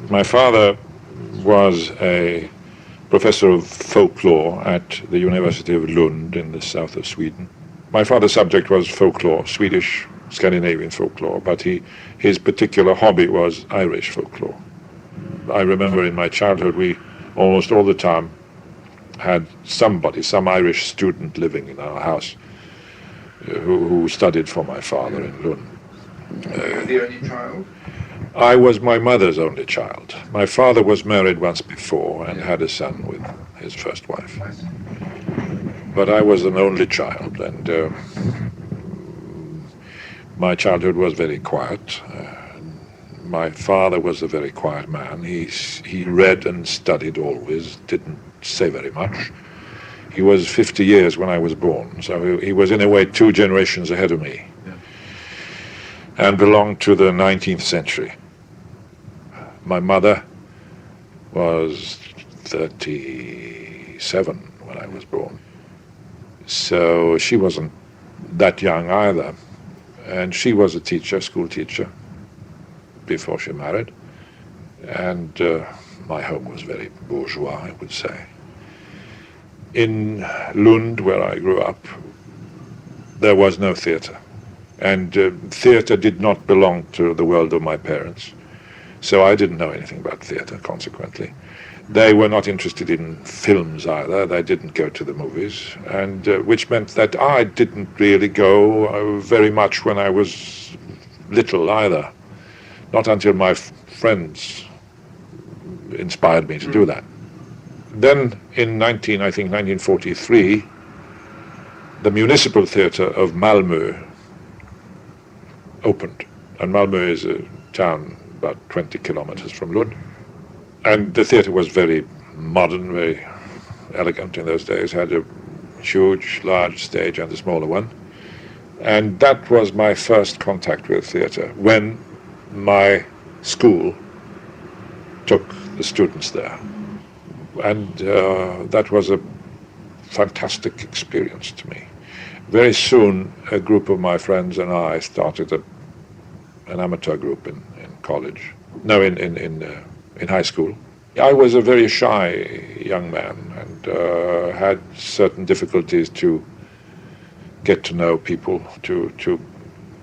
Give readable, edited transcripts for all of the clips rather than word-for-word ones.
My father was a professor of folklore at the University of Lund in the south of Sweden. My father's subject was folklore, Swedish, Scandinavian folklore, but his particular hobby was Irish folklore. I remember in my childhood we almost all the time had some Irish student living in our house who studied for my father in Lund. The only child? I was my mother's only child. My father was married once before and had a son with his first wife. But I was an only child, and my childhood was very quiet. My father was a very quiet man. He read and studied always, didn't say very much. He was 50 years when I was born, so he was in a way 2 generations ahead of me, and belonged to the 19th century. My mother was 37 when I was born, so she wasn't that young either, and she was a teacher, school teacher, before she married, and my home was very bourgeois, I would say. In Lund, where I grew up, there was no theatre, and theatre did not belong to the world of my parents, so I didn't know anything about theatre, consequently. They were not interested in films either. They didn't go to the movies, and which meant that I didn't really go very much when I was little either. Not until my friends inspired me to do that. Then in 1943, the municipal theatre of Malmö opened, and Malmö is a town about 20 kilometers from Lund. And the theatre was very modern, very elegant in those days, had a huge, large stage and a smaller one. And that was my first contact with theatre, when my school took the students there. And that was a fantastic experience to me. Very soon, a group of my friends and I started an amateur group in college. No, in high school. I was a very shy young man and had certain difficulties to get to know people, to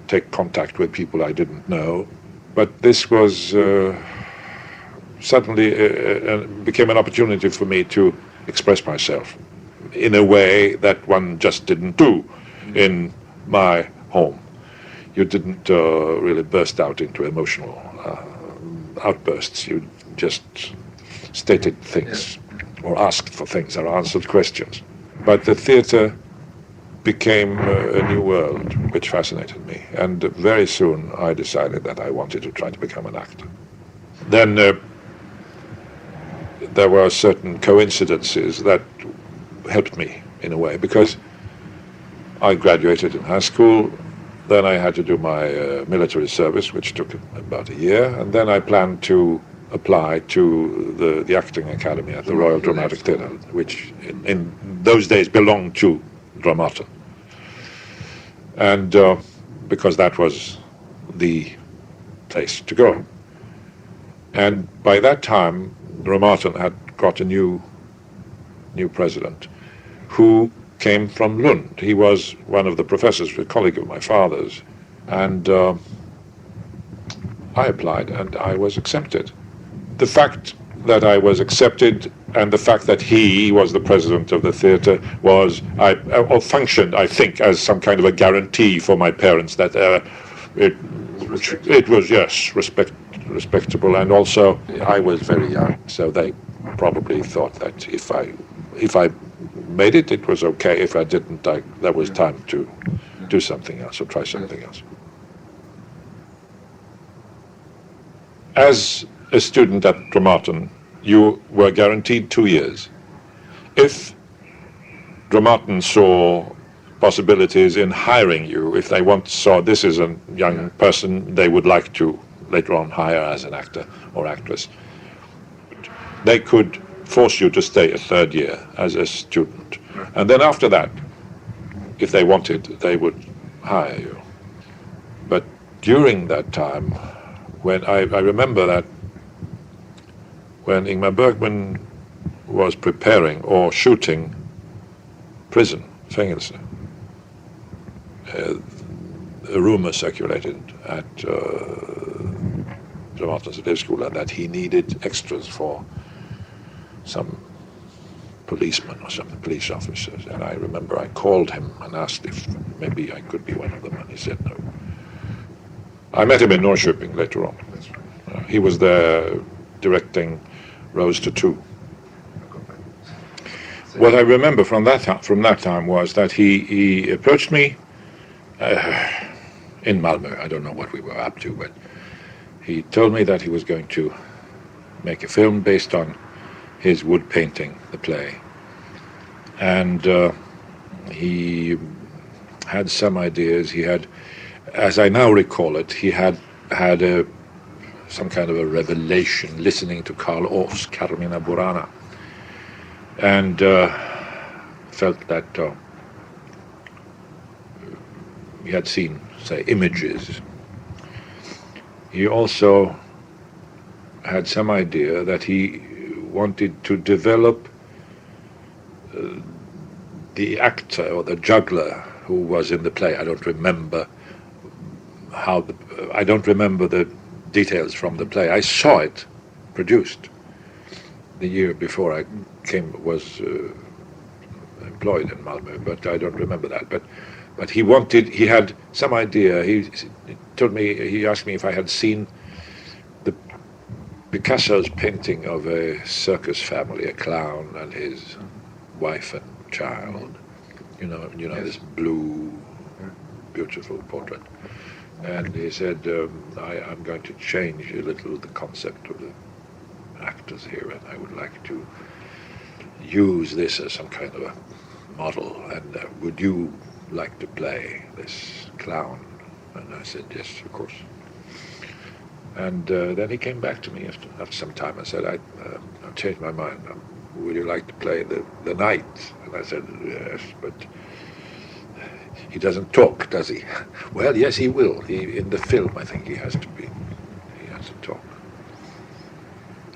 take contact with people I didn't know. But this was suddenly became an opportunity for me to express myself in a way that one just didn't do in my home. You didn't really burst out into emotional outbursts. You just stated things, or asked for things, or answered questions. But the theatre became a new world which fascinated me, and very soon I decided that I wanted to try to become an actor. Then there were certain coincidences that helped me in a way, because I graduated in high school. Then I had to do my military service, which took about a year, and then I planned to apply to the acting academy at the Royal Dramatic Theatre, which in those days belonged to Dramaten. And because that was the place to go. And by that time, Dramaten had got a new president who came from Lund. He was one of the professors, a colleague of my father's, and I applied and I was accepted. The fact that I was accepted and the fact that he was the president of the theatre functioned, I think, as some kind of a guarantee for my parents that it was, yes, respectable, and also I was very young, so they probably thought that if I made it, it was okay. If I didn't, there was time to do something else or try something else. As a student at Dramaten, you were guaranteed 2 years. If Dramaten saw possibilities in hiring you, if they saw this is a young person they would like to later on hire as an actor or actress, they could force you to stay a 3rd year as a student. And then after that, if they wanted, they would hire you. But during that time, when I remember that when Ingmar Bergman was preparing or shooting Prison, Fängelse. A rumor circulated at Dramatens elevskola that he needed extras for some policemen or some police officers, and I remember I called him and asked if maybe I could be one of them, and he said no. I met him in Norrköping later on. That's right. He was there directing Rose to 2. What I remember from that time was that he approached me in Malmö. I don't know what we were up to, but he told me that he was going to make a film based on his wood painting, the play. And he had some ideas. He had, as I now recall it, he had some kind of a revelation listening to Karl Orff's Carmina Burana, and felt that he had seen, say, images. He also had some idea that he wanted to develop the actor or the juggler who was in the play. I don't remember the details from the play. I saw it produced the year before I was employed in Malmö, but I don't remember that. But he had some idea. He asked me if I had seen Picasso's painting of a circus family, a clown and his wife and child. You know Yes. This blue, beautiful portrait. And he said, I'm going to change a little the concept of the actors here, and I would like to use this as some kind of a model, and would you like to play this clown? And I said, yes, of course. And then he came back to me after some time and said, I've changed my mind. Would you like to play the knight? And I said, yes, but he doesn't talk, does he? Well, yes, he will. In the film, I think he has to talk.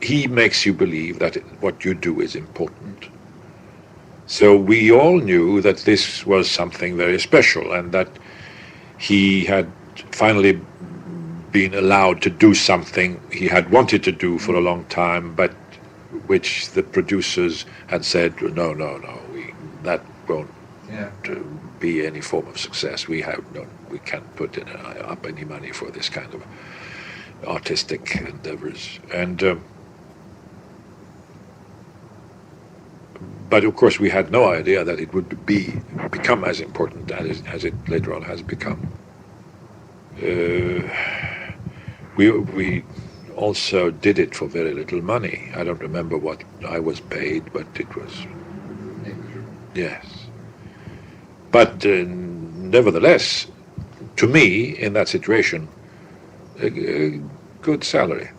He makes you believe that what you do is important. So we all knew that this was something very special, and that he had finally been allowed to do something he had wanted to do for a long time, but which the producers had said, no, that won't be any form of success. We can't put up any money for this kind of artistic endeavors. And but of course we had no idea that it would become as important as it later on has become. We also did it for very little money. I don't remember what I was paid, but it was, yes. But nevertheless, to me, in that situation, a good salary.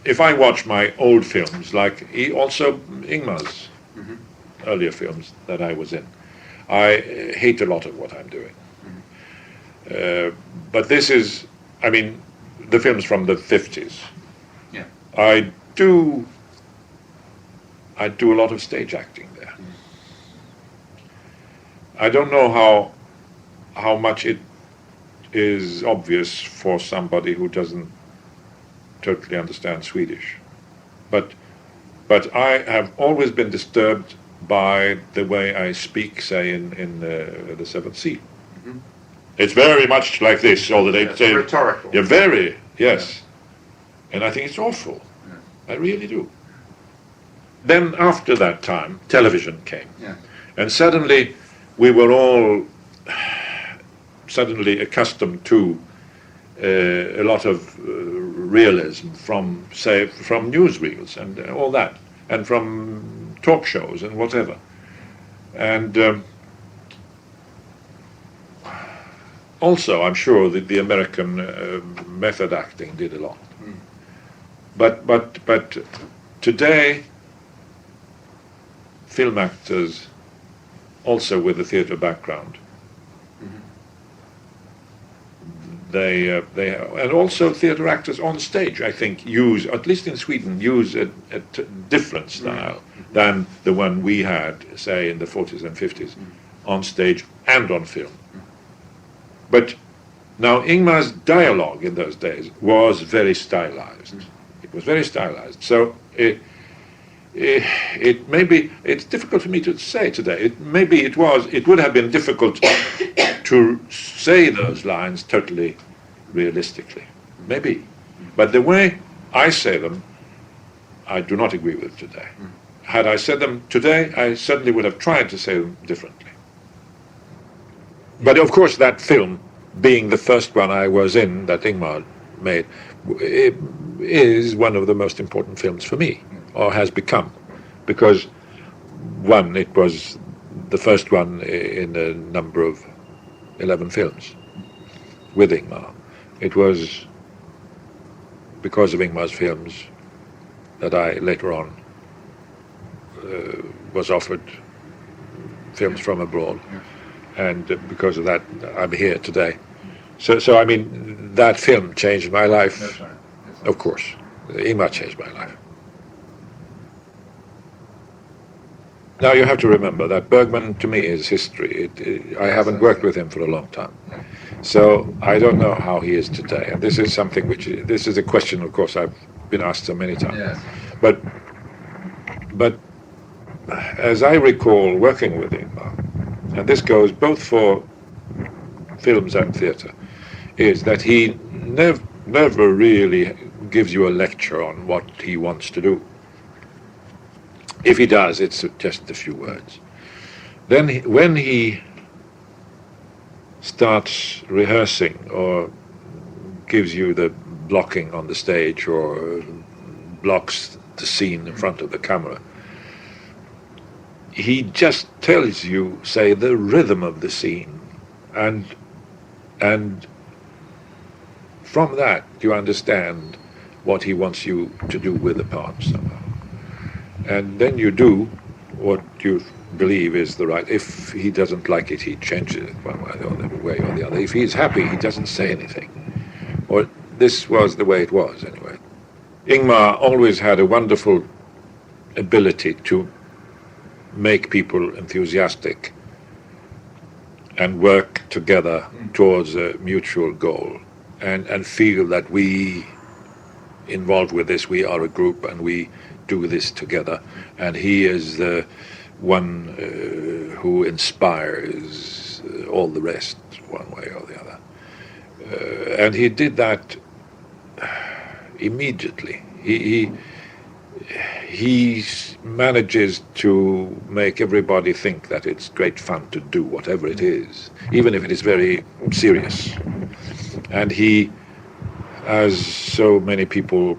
If I watch my old films, like also Ingmar's earlier films that I was in, I hate a lot of what I'm doing. But this is, I mean, the films from the 50s. Yeah. I do a lot of stage acting there. I don't know how much it is obvious for somebody who doesn't totally understand Swedish, but I have always been disturbed by the way I speak, say in the Seventh Seal. Mhm. It's very much like this, all the day. It's rhetorical. Yeah, very, yes. And I think it's awful. I really do. Then after that time, television came. Yeah. And suddenly we were all accustomed to a lot of realism from newsreels and all that, and from talk shows and whatever. And also, I'm sure that the American method acting did a lot. But today, film actors, also with a theatre background, and also theatre actors on stage, I think, use, at least in Sweden, use a different style than the one we had, say, in the 40s and 50s, on stage and on film. But now Ingmar's dialogue in those days was very stylized. It was very stylized. So it maybe, it's difficult for me to say today. It would have been difficult to say those lines totally realistically. Maybe. But the way I say them, I do not agree with today. Had I said them today, I certainly would have tried to say them differently. But of course that film, being the first one I was in that Ingmar made, it is one of the most important films for me, or has become, because one, it was the first one in a number of 11 films with Ingmar. It was because of Ingmar's films that I later on was offered films from abroad, and because of that I'm here today. So I mean, that film changed my life. That's right. Of course, Ingmar changed my life. Now you have to remember that Bergman to me is history. I haven't worked with him for a long time, so I don't know how he is today. And this is something this is a question, of course, I've been asked so many times. Yes. But as I recall working with Ingmar, and this goes both for films and theatre, is that he never really gives you a lecture on what he wants to do. If he does, it's just a few words. Then when he starts rehearsing or gives you the blocking on the stage or blocks the scene in front of the camera, he just tells you, say, the rhythm of the scene, and from that you understand what he wants you to do with the part somehow. And then you do what you believe is the right. If he doesn't like it, he changes it one way or the other. If he's happy, he doesn't say anything. Or this was the way it was anyway. Ingmar always had a wonderful ability to make people enthusiastic and work together towards a mutual goal, and feel that we involved with this, we are a group and we do this together, and he is the one who inspires all the rest one way or the other. And he did that immediately. He manages to make everybody think that it's great fun to do whatever it is, even if it is very serious. And he, as so many people,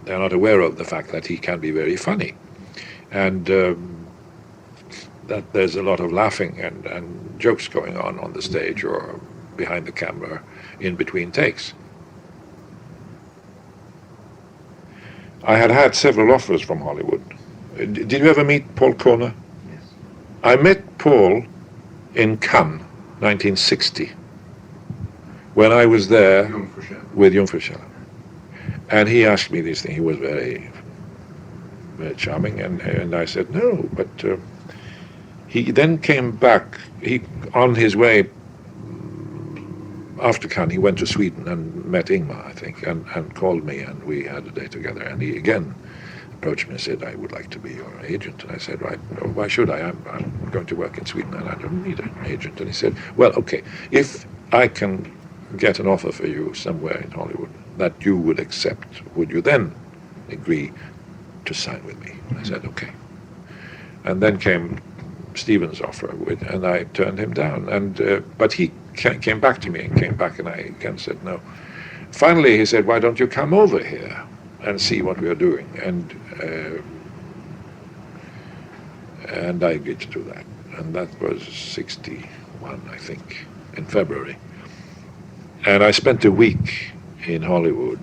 they're not aware of the fact that he can be very funny, and that there's a lot of laughing and jokes going on the stage or behind the camera in between takes. I had several offers from Hollywood. Did you ever meet Paul Corner? Yes. I met Paul in Cannes, 1960, when I was there with Jungfruskäller. And he asked me these things. He was very, very charming, and I said no. But he then came back. On his way after Cannes, he went to Sweden and met Ingmar, I think, and called me, and we had a day together. And he again approached me and said, "I would like to be your agent." And I said, "Right, why should I? I'm going to work in Sweden, and I don't need an agent." And he said, "Well, okay, if I can get an offer for you somewhere in Hollywood that you would accept, would you then agree to sign with me?" I said, "Okay." And then came Stephen's offer, and I turned him down. But he came back to me and I again said no. Finally, he said, "Why don't you come over here and see what we are doing?" And I agreed to do that. And that was 61, I think, in February. And I spent a week in Hollywood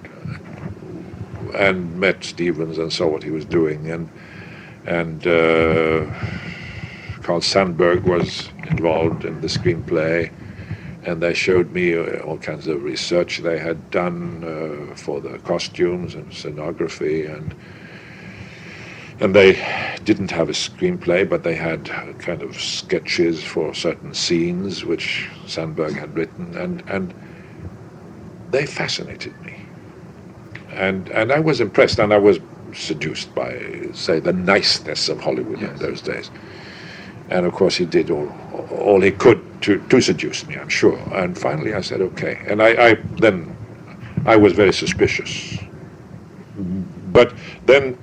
and met Stevens and saw what he was doing, and Carl Sandburg was involved in the screenplay, and they showed me all kinds of research they had done for the costumes and scenography, and they didn't have a screenplay, but they had kind of sketches for certain scenes which Sandberg had written, and they fascinated me. And I was impressed, and I was seduced by, say, the niceness of Hollywood in those days. And of course he did all he could to seduce me, I'm sure. And finally I said, okay. And then I was very suspicious. But then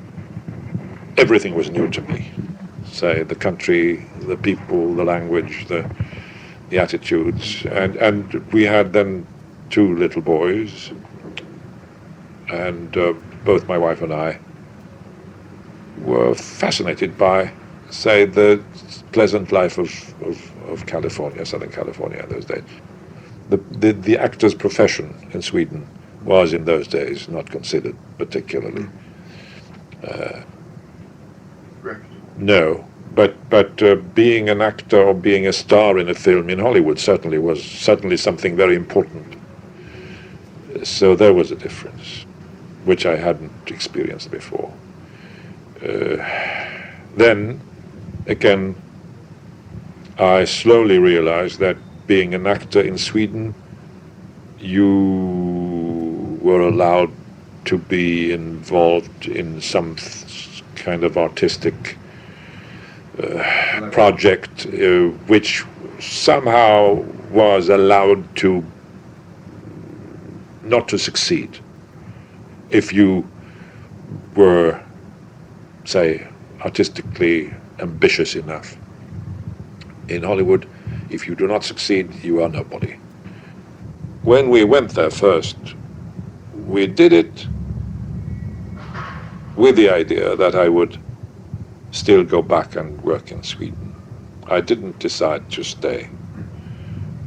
everything was new to me. Say, the country, the people, the language, the attitudes. And we had then 2 little boys, and both my wife and I were fascinated by, say, the pleasant life of California, Southern California in those days. The actor's profession in Sweden was in those days not considered particularly. No, but being an actor or being a star in a film in Hollywood was certainly something very important. So there was a difference, which I hadn't experienced before. Then, again, I slowly realized that being an actor in Sweden, you were allowed to be involved in some kind of artistic project which somehow was allowed to not to succeed if you were, say, artistically ambitious enough. In Hollywood, if you do not succeed, you are nobody. When we went there first, we did it with the idea that I would still go back and work in Sweden. I didn't decide to stay,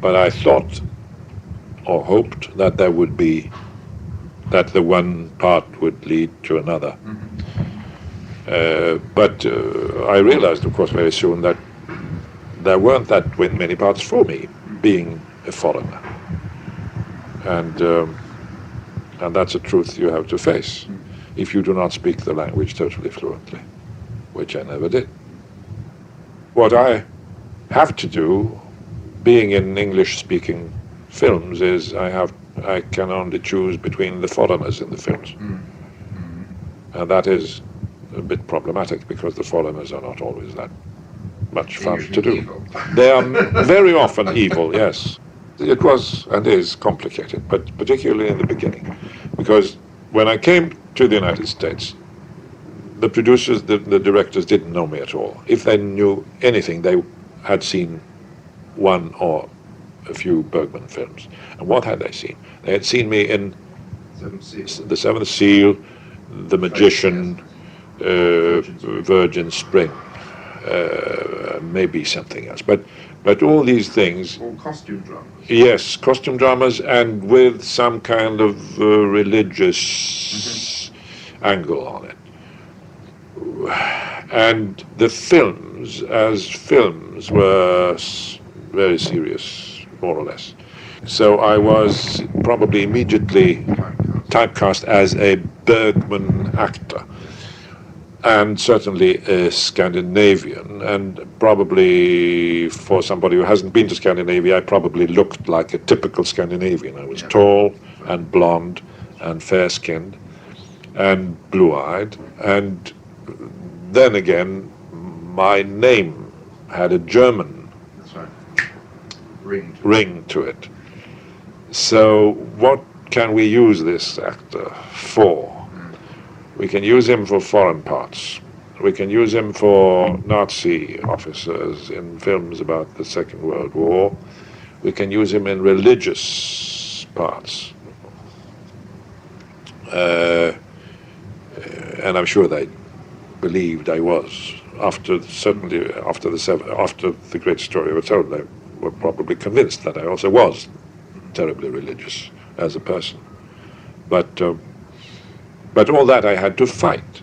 but I thought or hoped that there would be, that the one part would lead to another. But I realized, of course, very soon that there weren't that many parts for me, being a foreigner. And that's a truth you have to face if you do not speak the language totally fluently, which I never did. What I have to do, being in English-speaking films, is I can only choose between the foreigners in the films. And that is a bit problematic because the foreigners are not always that much fun to do. Evil. They are very often evil, yes. It was and is complicated, but particularly in the beginning. Because when I came to the United States, the producers, the directors didn't know me at all. If they knew anything, they had seen one or a few Bergman films. And what had they seen? They had seen me in The Seventh Seal, The Magician, Virgin Spring, maybe something else. But all these things... All costume dramas. Yes, costume dramas, and with some kind of religious angle on it. And the films, as films, were very serious, more or less. So I was probably immediately typecast as a Bergman actor, and certainly a Scandinavian, and probably for somebody who hasn't been to Scandinavia, I probably looked like a typical Scandinavian. I was tall and blonde and fair-skinned and blue-eyed, and then again, my name had a German ring to it. So what can we use this actor for? We can use him for foreign parts. We can use him for Nazi officers in films about the Second World War. We can use him in religious parts. And I'm sure they believed I was. After the great story was told, they were probably convinced that I also was terribly religious as a person. But all that I had to fight.